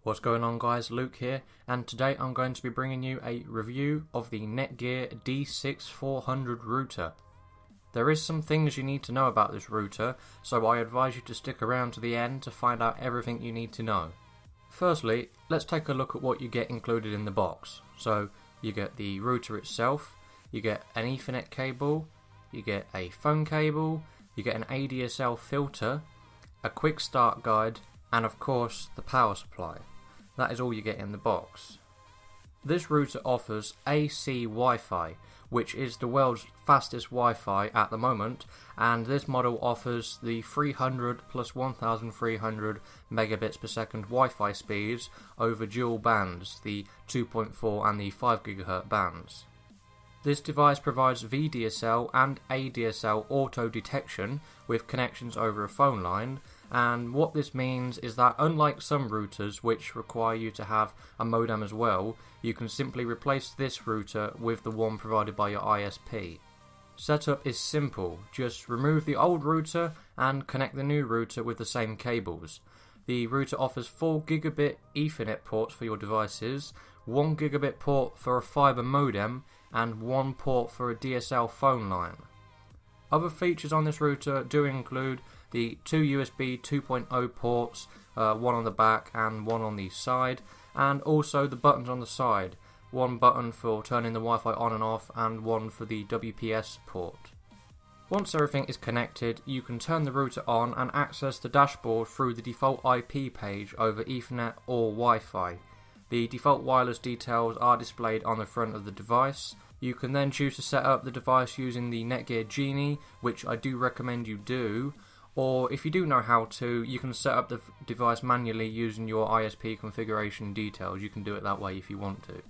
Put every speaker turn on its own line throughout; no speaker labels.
What's going on, guys? Luke here, and today I'm going to be bringing you a review of the NETGEAR D6400 router. There is some things you need to know about this router, so I advise you to stick around to the end to find out everything you need to know. Firstly, let's take a look at what you get included in the box. So you get the router itself, you get an Ethernet cable, you get a phone cable, you get an ADSL filter, a quick start guide, and of course the power supply. That is all you get in the box. This router offers AC Wi-Fi, which is the world's fastest Wi-Fi at the moment, and this model offers the 300 plus 1300 megabits per second Wi-Fi speeds over dual bands, the 2.4 and the 5 GHz bands. This device provides VDSL and ADSL auto detection with connections over a phone line, and what this means is that unlike some routers which require you to have a modem as well, you can simply replace this router with the one provided by your ISP. Setup is simple, just remove the old router and connect the new router with the same cables. The router offers 4 gigabit Ethernet ports for your devices, 1 gigabit port for a fiber modem, and 1 port for a DSL phone line. Other features on this router do include the 2 USB 2.0 ports, one on the back and one on the side, and also the buttons on the side, one button for turning the Wi-Fi on and off and one for the WPS port. Once everything is connected, you can turn the router on and access the dashboard through the default IP page over Ethernet or Wi-Fi. The default wireless details are displayed on the front of the device. You can then choose to set up the device using the NETGEAR Genie, which I do recommend you do, or if you do know how to, you can set up the device manually using your ISP configuration details. You can do it that way if you want to.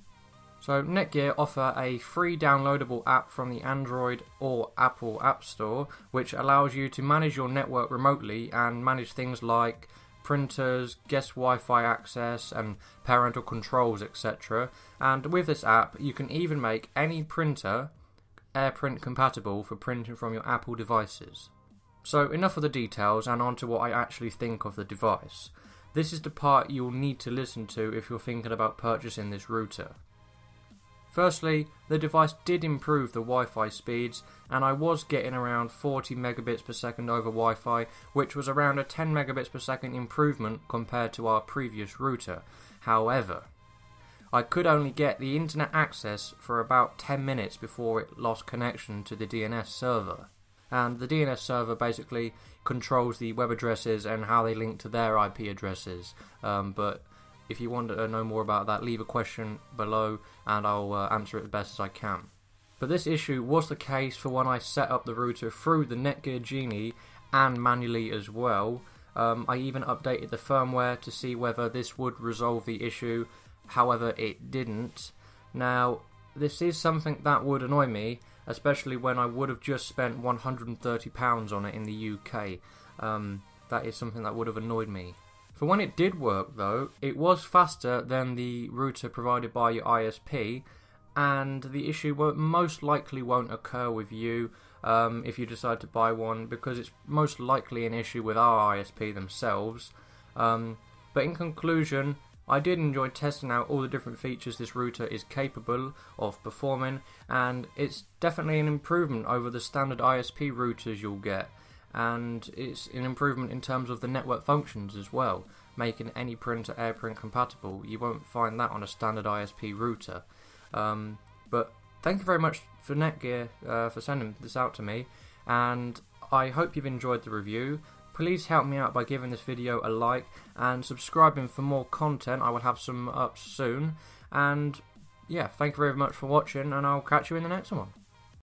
So NETGEAR offer a free downloadable app from the Android or Apple App Store, which allows you to manage your network remotely and manage things like printers, guest Wi-Fi access, and parental controls, etc. And with this app, you can even make any printer AirPrint compatible for printing from your Apple devices. So enough of the details and on to what I actually think of the device. This is the part you'll need to listen to if you're thinking about purchasing this router. Firstly, the device did improve the Wi-Fi speeds, and I was getting around 40 megabits per second over Wi-Fi, which was around a 10 megabits per second improvement compared to our previous router. However, I could only get the internet access for about 10 minutes before it lost connection to the DNS server. And the DNS server basically controls the web addresses and how they link to their IP addresses. But if you want to know more about that, leave a question below and I'll answer it the best as I can. But this issue was the case for when I set up the router through the NETGEAR Genie and manually as well. I even updated the firmware to see whether this would resolve the issue, however it didn't. Now, this is something that would annoy me, especially when I would have just spent £130 on it in the UK. That is something that would have annoyed me. For when it did work though, it was faster than the router provided by your ISP, and the issue most likely won't occur with you if you decide to buy one, because it's most likely an issue with our ISP themselves. But in conclusion, I did enjoy testing out all the different features this router is capable of performing, and it's definitely an improvement over the standard ISP routers you'll get. And it's an improvement in terms of the network functions as well, making any printer AirPrint compatible. You won't find that on a standard ISP router. But thank you very much for NETGEAR for sending this out to me, and I hope you've enjoyed the review. Please help me out by giving this video a like and subscribing for more content. I will have some up soon. And yeah, thank you very much for watching, and I'll catch you in the next one.